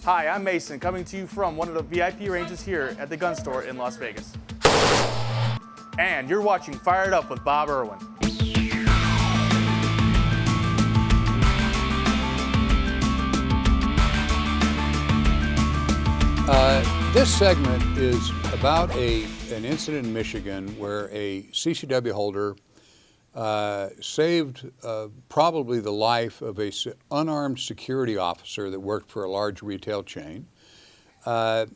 Hi, I'm Mason, coming to you from one of the VIP ranges here at the gun store in Las Vegas. And you're watching Fired Up with Bob Irwin. This segment is about an incident in Michigan where a CCW holder saved probably the life of an unarmed security officer that worked for a large retail chain. The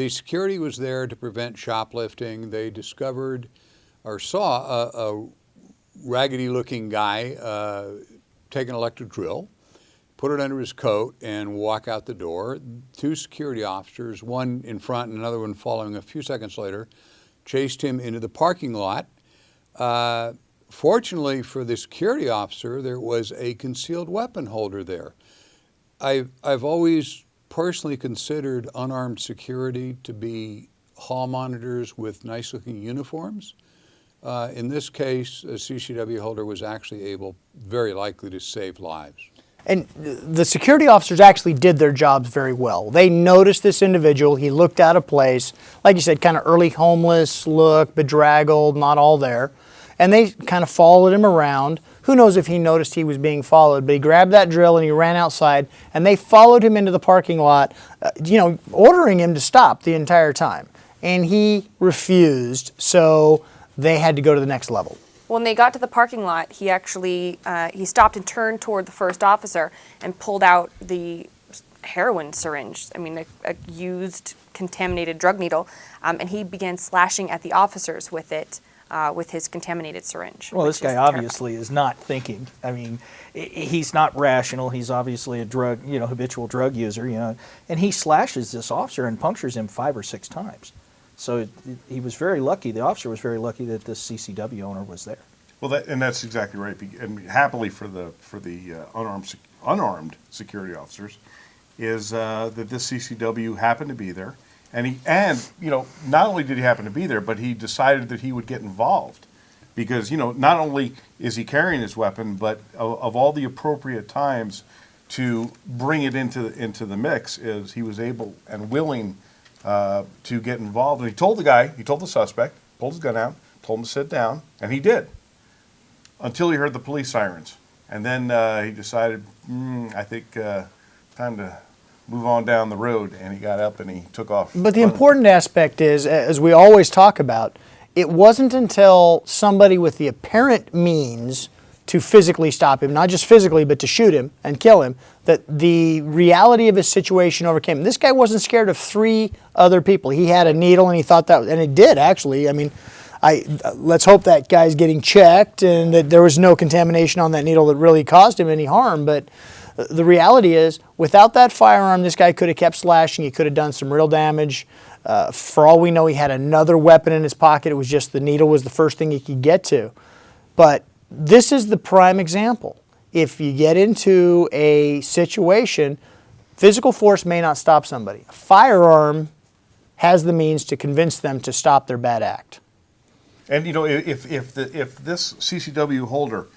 security was there to prevent shoplifting. They discovered or saw a raggedy-looking guy take an electric drill, put it under his coat, and walk out the door. Two security officers, one in front and another one following a few seconds later, chased him into the parking lot. Fortunately for the security officer, there was a concealed weapon holder there. I've always personally considered unarmed security to be hall monitors with nice-looking uniforms. In this case, a CCW holder was actually able, very likely, to save lives. And the security officers actually did their jobs very well. They noticed this individual. He looked out of place. Like you said, kind of early homeless look, bedraggled, not all there. And they kind of followed him around. Who knows if he noticed he was being followed, but he grabbed that drill and he ran outside, and they followed him into the parking lot, ordering him to stop the entire time. And he refused, so they had to go to the next level. When they got to the parking lot, he actually he stopped and turned toward the first officer and pulled out the heroin syringe. I mean, a used, contaminated drug needle, and he began slashing at the officers with it, with his contaminated syringe. Well, this guy obviously is not thinking. I mean, he's not rational. He's obviously a habitual drug user, and he slashes this officer and punctures him 5 or 6 times. So he was very lucky. The officer was very lucky that this CCW owner was there. Well, that's exactly right. And happily for the unarmed security officers, is that this CCW happened to be there, and not only did he happen to be there, but he decided that he would get involved, because not only is he carrying his weapon, but of all the appropriate times to bring it into the mix, is he was able and willing to get involved. And he told the suspect, pulled his gun out, told him to sit down, and he did, until he heard the police sirens. And then he decided, I think time to move on down the road, and he got up and he took off. But the important aspect is, as we always talk about, it wasn't until somebody with the apparent means to physically stop him, not just physically, but to shoot him and kill him, that the reality of his situation overcame him. This guy wasn't scared of 3 other people. He had a needle, and he thought that, and it did actually. I mean, let's hope that guy's getting checked and that there was no contamination on that needle that really caused him any harm. But the reality is, without that firearm, this guy could have kept slashing. He could have done some real damage. For all we know, he had another weapon in his pocket. It was just the needle was the first thing he could get to. But this is the prime example. If you get into a situation, physical force may not stop somebody. A firearm has the means to convince them to stop their bad act. And if this CCW holder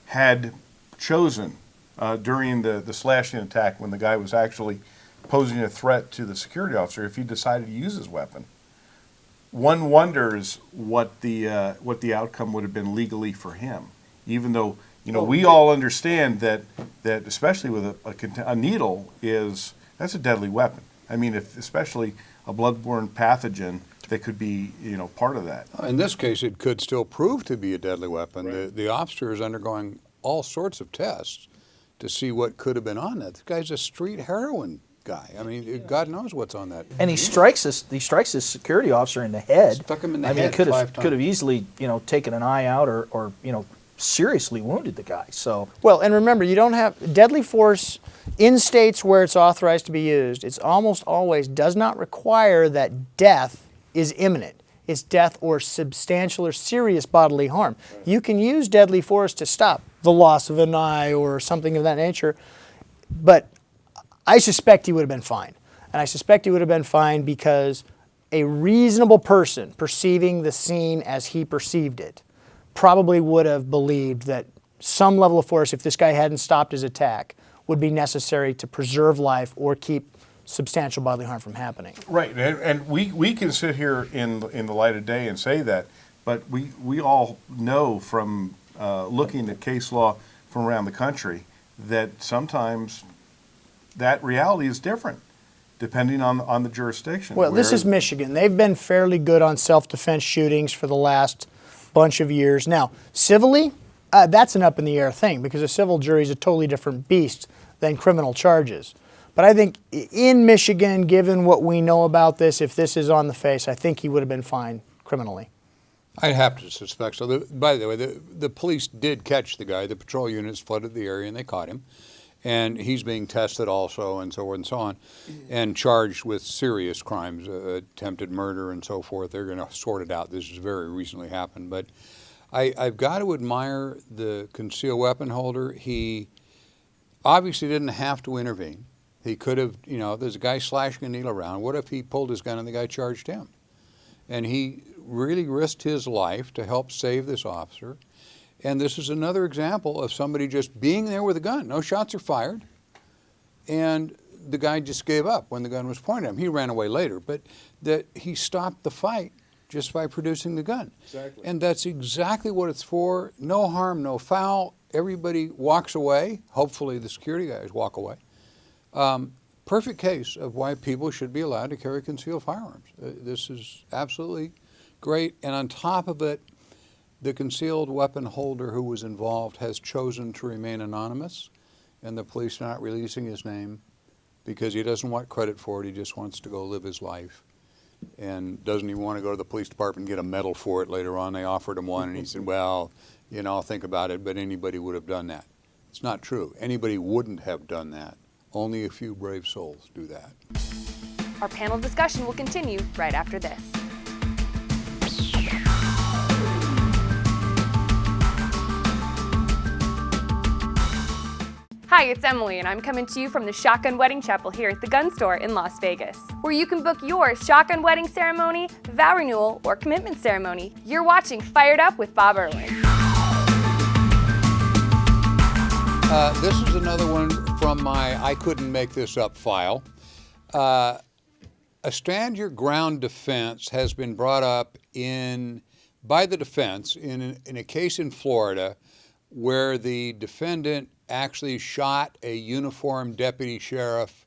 had chosen during the slashing attack, when the guy was actually posing a threat to the security officer, if he decided to use his weapon, one wonders what the outcome would have been legally for him. Even though we all understand that especially with a needle, that's a deadly weapon. I mean, especially a bloodborne pathogen that could be part of that. In this case, it could still prove to be a deadly weapon. Right. The officer is undergoing all sorts of tests to see what could have been on that. This guy's a street heroin guy. I mean, God knows what's on that. And he strikes this security officer in the head. Stuck him in the head. Could have easily taken an eye out or seriously wounded the guy. So well, and remember, you don't have deadly force in states where it's authorized to be used. It's almost always does not require that death is imminent. It's death or substantial or serious bodily harm. You can use deadly force to stop the loss of an eye or something of that nature, but I suspect he would have been fine. And I suspect he would have been fine because a reasonable person perceiving the scene as he perceived it probably would have believed that some level of force, if this guy hadn't stopped his attack, would be necessary to preserve life or keep substantial bodily harm from happening. Right, and we can sit here in the light of day and say that, but we all know from looking at case law from around the country that sometimes that reality is different depending on the jurisdiction. Well, this is Michigan. They've been fairly good on self-defense shootings for the last bunch of years. Now, civilly, that's an up-in-the-air thing because a civil jury is a totally different beast than criminal charges. But I think in Michigan, given what we know about this, if this is on the face, I think he would have been fine criminally. I'd have to suspect so. By the way, the police did catch the guy. The patrol units flooded the area and they caught him. And he's being tested also and so forth and so on, and charged with serious crimes, attempted murder and so forth. They're going to sort it out. This has very recently happened. But I've got to admire the concealed weapon holder. He obviously didn't have to intervene. He could have, there's a guy slashing a needle around. What if he pulled his gun and the guy charged him? And he really risked his life to help save this officer. And this is another example of somebody just being there with a gun. No shots are fired. And the guy just gave up when the gun was pointed at him. He ran away later, but that he stopped the fight just by producing the gun. Exactly. And that's exactly what it's for. No harm, no foul. Everybody walks away. Hopefully the security guys walk away. Perfect case of why people should be allowed to carry concealed firearms. This is absolutely great. And on top of it, the concealed weapon holder who was involved has chosen to remain anonymous, and the police are not releasing his name because he doesn't want credit for it. He just wants to go live his life and doesn't even want to go to the police department and get a medal for it later on. They offered him one, and he said, well, I'll think about it, but anybody would have done that. It's not true. Anybody wouldn't have done that. Only a few brave souls do that. Our panel discussion will continue right after this. Hi, it's Emily, and I'm coming to you from the Shotgun Wedding Chapel here at the Gun Store in Las Vegas, where you can book your shotgun wedding ceremony, vow renewal, or commitment ceremony. You're watching Fired Up with Bob Irwin. This is another one from my I couldn't make this up file. A stand your ground defense has been brought up by the defense in a case in Florida where the defendant actually shot a uniformed deputy sheriff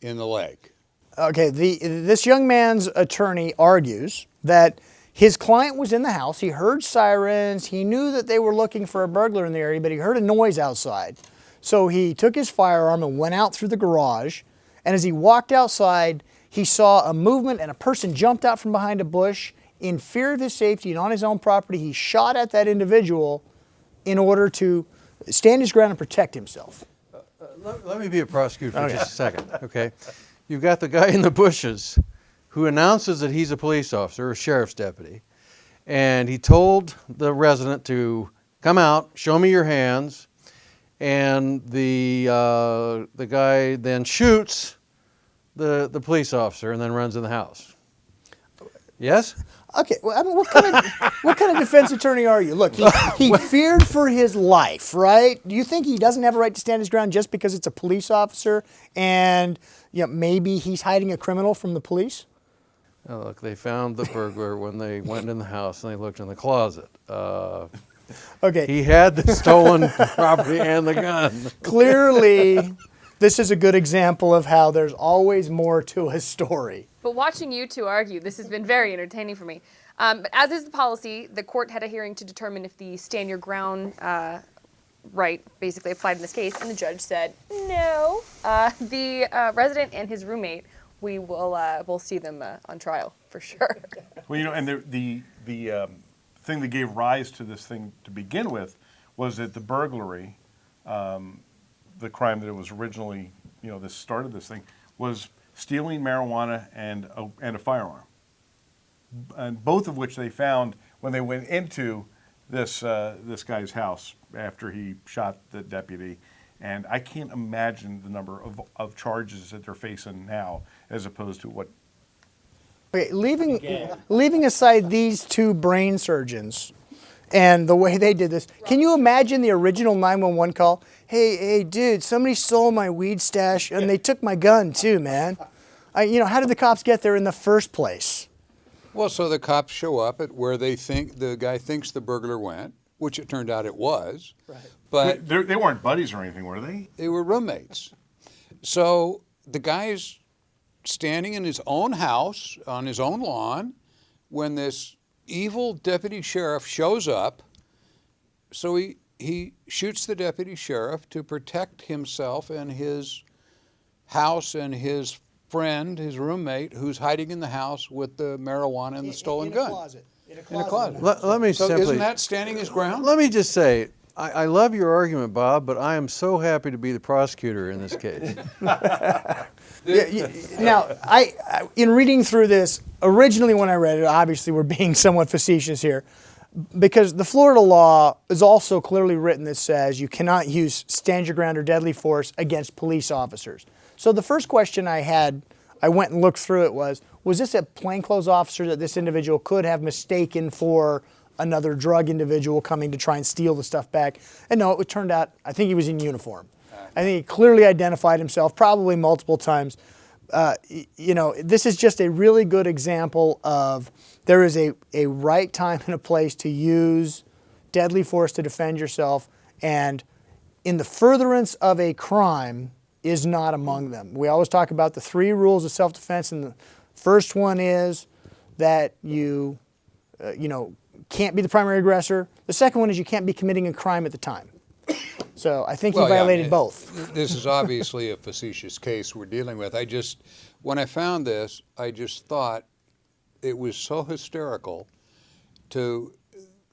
in the leg. Okay, this young man's attorney argues that his client was in the house, he heard sirens, he knew that they were looking for a burglar in the area, but he heard a noise outside. So he took his firearm and went out through the garage, and as he walked outside, he saw a movement and a person jumped out from behind a bush. In fear of his safety and on his own property, he shot at that individual in order to stand his ground and protect himself. Let me be a prosecutor for just a second, okay? You've got the guy in the bushes who announces that he's a police officer, a sheriff's deputy, and he told the resident to come out, show me your hands, and the guy then shoots the police officer and then runs in the house. Yes? Okay, well, I mean, what kind of defense attorney are you? Look, he feared for his life, right? Do you think he doesn't have a right to stand his ground just because it's a police officer and maybe he's hiding a criminal from the police? Oh, look, they found the burglar when they went in the house and they looked in the closet. Okay. He had the stolen property and the gun. Clearly, this is a good example of how there's always more to a story. But watching you two argue, this has been very entertaining for me. But as is the policy, the court had a hearing to determine if the stand your ground right basically applied in this case, and the judge said no. The resident and his roommate, we will we'll see them on trial for sure. Well, and the thing that gave rise to this thing to begin with was that the burglary, the crime that it was originally, this started this thing, was stealing marijuana and a firearm, and both of which they found when they went into this guy's house after he shot the deputy. And I can't imagine the number of charges that they're facing now as opposed to what. Okay, leaving aside these two brain surgeons, And the way they did this, can you imagine the original 911 call? Hey, dude, somebody stole my weed stash and they took my gun too, man. How did the cops get there in the first place? Well, so the cops show up at where they think the guy thinks the burglar went, which it turned out it was. Right. But they weren't buddies or anything, were they? they were roommates. So the guy's standing in his own house on his own lawn when this evil deputy sheriff shows up. So he shoots the deputy sheriff to protect himself and his house and his friend, his roommate, who's hiding in the house with the marijuana and the stolen gun. In a closet. Let me So simply. isn't that standing his ground? Let me just say, I love your argument, Bob, but I am so happy to be the prosecutor in this case. Now, in reading through this, originally when I read it, obviously we're being somewhat facetious here, because the Florida law is also clearly written that says you cannot use stand your ground or deadly force against police officers. So the first question I went and looked through it was this a plainclothes officer that this individual could have mistaken for another drug individual coming to try and steal the stuff back? And no, it turned out, I think he was in uniform. I think he clearly identified himself, probably multiple times. This is just a really good example of there is a right time and a place to use deadly force to defend yourself, and in the furtherance of a crime is not among them. We always talk about the 3 rules of self-defense, and the first one is that you can't be the primary aggressor. The second one is you can't be committing a crime at the time. So I think he violated both. This is obviously a facetious case we're dealing with. When I found this, I just thought it was so hysterical to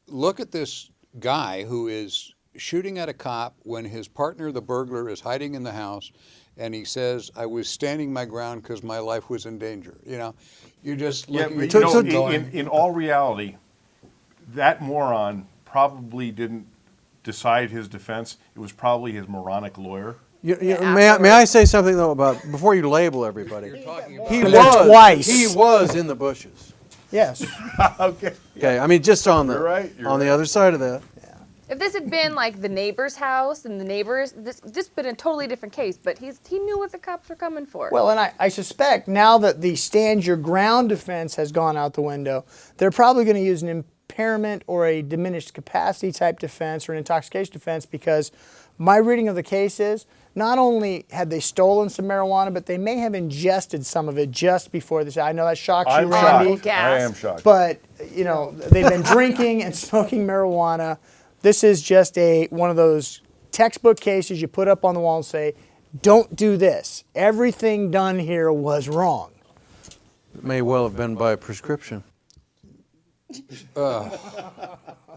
look at this guy who is shooting at a cop when his partner, the burglar, is hiding in the house, and he says, "I was standing my ground because my life was in danger." You're just looking at in all reality, that moron probably didn't decide his defense. It was probably his moronic lawyer. May I say something though about before you label everybody? He was in the bushes. Yes. Okay. Okay. I mean, just on the You're the other side of that. If this had been like the neighbor's house and the neighbors, this been a totally different case. But he knew what the cops were coming for. Well, and I suspect now that the stand your ground defense has gone out the window, they're probably going to use an impairment or a diminished capacity type defense or an intoxication defense, because my reading of the case is not only had they stolen some marijuana, but they may have ingested some of it just before this. I know that shocks you, Randy. Shocked. I am shocked. But, they've been drinking and smoking marijuana. This is just one of those textbook cases you put up on the wall and say, don't do this. Everything done here was wrong. It may well have been by prescription.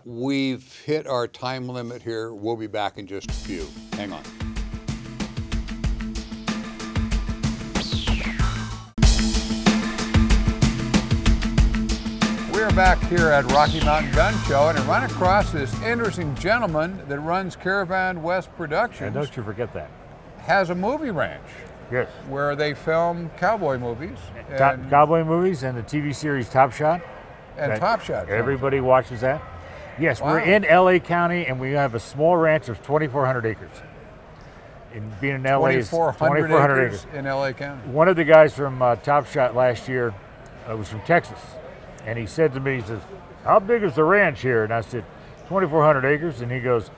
We've hit our time limit here. We'll be back in just a few. Hang on. We're back here at Rocky Mountain Gun Show, and I run across this interesting gentleman that runs Caravan West Productions. And don't you forget that. Has a movie ranch. Yes. Where they film cowboy movies. Cowboy movies and the TV series Top Shot. And Top Shot. Everybody watches that. Yes, Wow. we're in LA County, and we have a small ranch of 2,400 acres. And being in LA is 2,400 acres in LA County. One of the guys from Top Shot last year was from Texas. And he said to me, he says, "How big is the ranch here?" And I said, 2,400 acres. And he goes,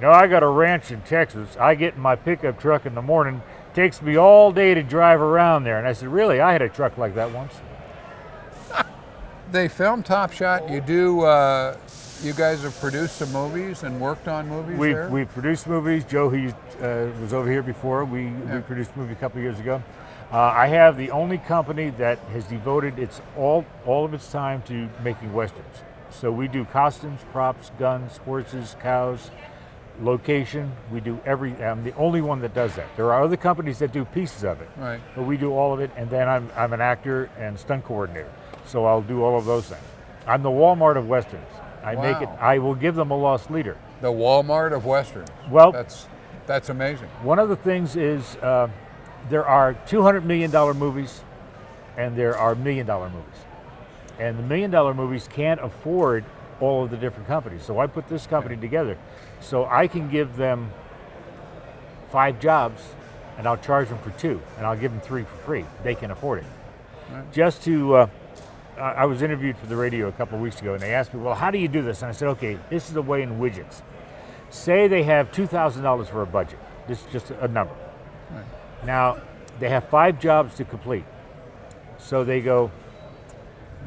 "No, I got a ranch in Texas. I get in my pickup truck in the morning. Takes me all day to drive around there." And I said, "Really? I had a truck like that once." They film Top Shot. You do. You guys have produced some movies and worked on movies there? We've produced movies. Joe, he was over here before. We produced a movie a couple of years ago. I have the only company that has devoted all of its time to making westerns. So we do costumes, props, guns, horses, cows, location. We do I'm the only one that does that. There are other companies that do pieces of it, Right. but we do all of it. And then I'm an actor and stunt coordinator, so I'll do all of those things. I'm the Walmart of westerns. I will give them a lost leader. The Walmart of westerns. Well, that's amazing. One of the things is there are $200 million movies and there are $1 million movies. And the $1 million movies can't afford all of the different companies. So I put this company together so I can give them 5 jobs and I'll charge them for 2 and I'll give them 3 for free. They can afford it. Right. Just to, I was interviewed for the radio a couple of weeks ago and they asked me, well, how do you do this? And I said, okay, this is the way in widgets. Say they have $2,000 for a budget. This is just a number. Right. Now, they have 5 jobs to complete. So they go,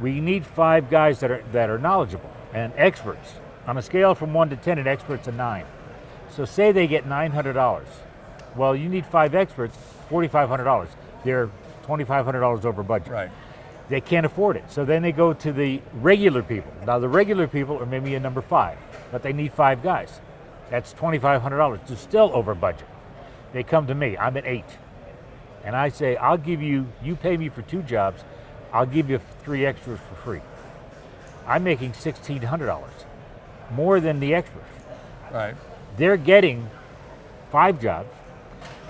we need 5 guys that are knowledgeable and experts. On a scale from 1 to 10, an expert's a 9. So say they get $900. Well, you need 5 experts, $4,500. They're $2,500 over budget. Right. They can't afford it. So then they go to the regular people. Now the regular people are maybe a number 5, but they need 5 guys. That's $2,500. They're still over budget. They come to me, I'm at 8. And I say, I'll give you pay me for 2 jobs, I'll give you 3 extras for free. I'm making $1,600, more than the extras. Right. They're getting 5 jobs,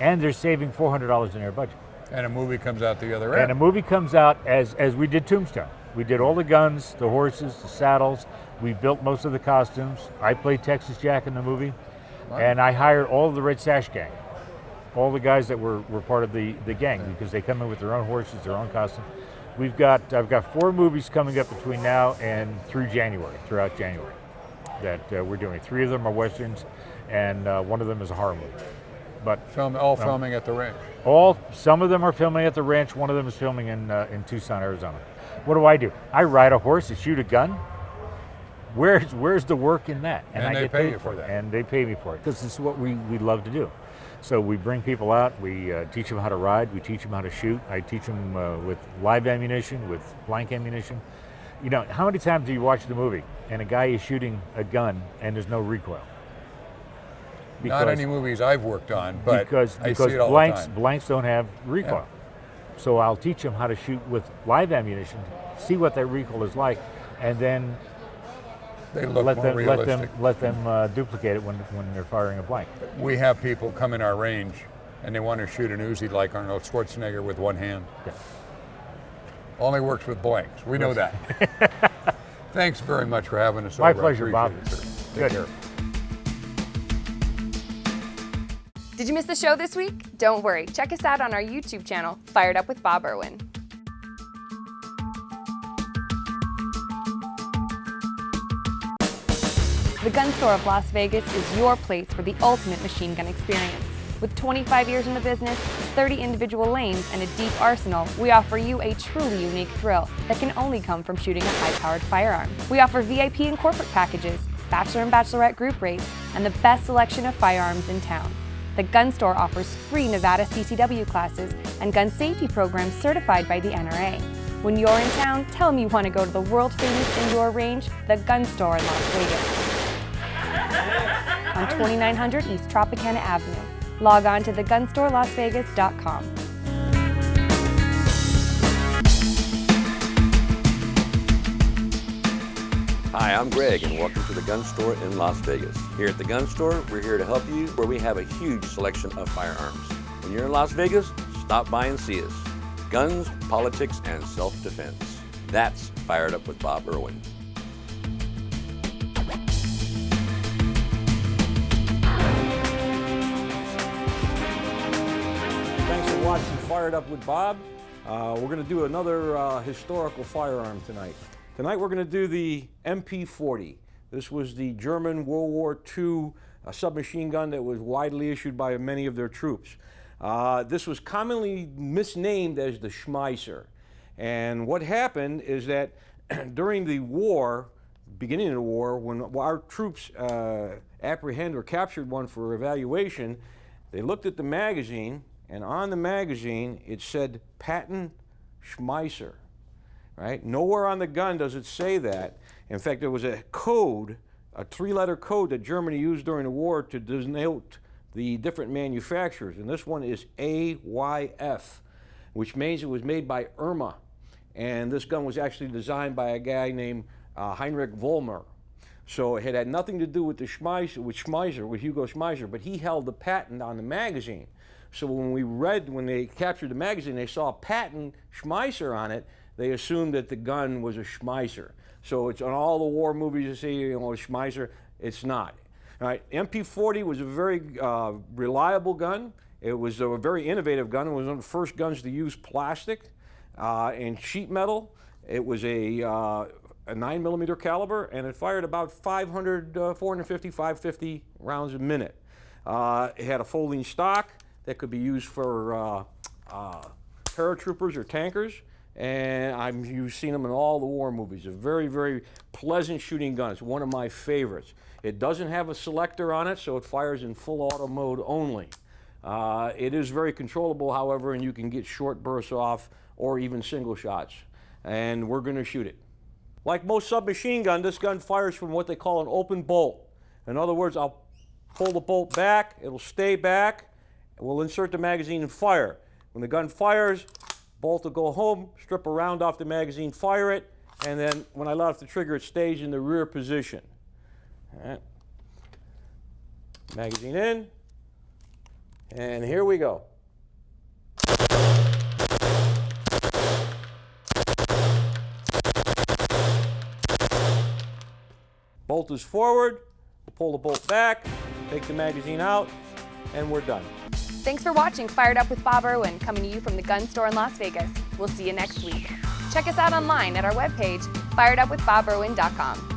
and they're saving $400 in their budget. And a movie comes out the other end. And a movie comes out as we did Tombstone. We did all the guns, the horses, the saddles. We built most of the costumes. I played Texas Jack in the movie. Wow. And I hired all of the Red Sash gang. All the guys that were part of the gang, because they come in with their own horses, their own costumes. I've got 4 movies coming up between now and throughout January, that we're doing. 3 of them are westerns, and 1 of them is a horror movie. But filming at the ranch. Some of them are filming at the ranch. 1 of them is filming in Tucson, Arizona. What do? I ride a horse and shoot a gun. Where's the work in that? And they pay you for that. And they pay me for it, because this is what we love to do. So we bring people out, we teach them how to ride, we teach them how to shoot. I teach them with live ammunition, with blank ammunition. You know, how many times do you watch the movie and a guy is shooting a gun and there's no recoil? Not any movies I've worked on, but because I see it all the time. Blanks don't have recoil. Yeah. So I'll teach them how to shoot with live ammunition, see what that recoil is like, and then they look more realistic. Let them duplicate it when they're firing a blank. We have people come in our range and they want to shoot an Uzi like Arnold Schwarzenegger with 1 hand. Yeah. Only works with blanks. We know that. Thanks very much for having us over. My pleasure, Bob. Take care. Did you miss the show this week? Don't worry. Check us out on our YouTube channel, Fired Up with Bob Irwin. The Gun Store of Las Vegas is your place for the ultimate machine gun experience. With 25 years in the business, 30 individual lanes, and a deep arsenal, we offer you a truly unique thrill that can only come from shooting a high-powered firearm. We offer VIP and corporate packages, bachelor and bachelorette group rates, and the best selection of firearms in town. The Gun Store offers free Nevada CCW classes and gun safety programs certified by the NRA. When you're in town, tell them you want to go to the world-famous indoor range, the Gun Store in Las Vegas. On 2900 East Tropicana Avenue. Log on to thegunstorelasvegas.com. Hi, I'm Greg, and welcome to the Gun Store in Las Vegas. Here at the Gun Store, we're here to help you, where we have a huge selection of firearms. When you're in Las Vegas, stop by and see us. Guns, politics, and self-defense. That's Fired Up with Bob Irwin. Thanks for watching Fired Up with Bob. We're going to do another historical firearm tonight. Tonight we're going to do the MP40. This was the German World War II submachine gun that was widely issued by many of their troops. This was commonly misnamed as the Schmeisser. And what happened is that during the war, beginning of the war, when our troops apprehended or captured one for evaluation, they looked at the magazine, and on the magazine it said Patent Schmeisser. Right? Nowhere on the gun does it say that. In fact, there was a code, a 3-letter code that Germany used during the war to denote the different manufacturers, and this one is AYF, which means it was made by Irma. And this gun was actually designed by a guy named Heinrich Vollmer. So it had nothing to do with the Schmeisser, with Hugo Schmeisser, but he held the patent on the magazine. So when they captured the magazine, they saw Patent Schmeisser on it, they assumed that the gun was a Schmeisser. So it's on all the war movies you see, you know, Schmeiser. It's not. All right, MP40 was a very reliable gun. It was a very innovative gun. It was one of the first guns to use plastic and sheet metal. It was a 9mm caliber, and it fired about 450, 550 rounds a minute. It had a folding stock that could be used for paratroopers or tankers, and you've seen them in all the war movies. A very, very pleasant shooting gun. It's one of my favorites. It doesn't have a selector on it, so it fires in full auto mode only. It is very controllable, however, and you can get short bursts off or even single shots. And we're going to shoot it. Like most submachine gun, this gun fires from what they call an open bolt. In other words, I'll pull the bolt back, it'll stay back, and we'll insert the magazine and fire. When the gun fires, bolt will go home, strip a round off the magazine, fire it, and then when I let off the trigger, it stays in the rear position. All right. Magazine in, and here we go. Bolt is forward, we'll pull the bolt back, take the magazine out, and we're done. Thanks for watching Fired Up with Bob Irwin, coming to you from the gun store in Las Vegas. We'll see you next week. Check us out online at our webpage, firedupwithbobirwin.com.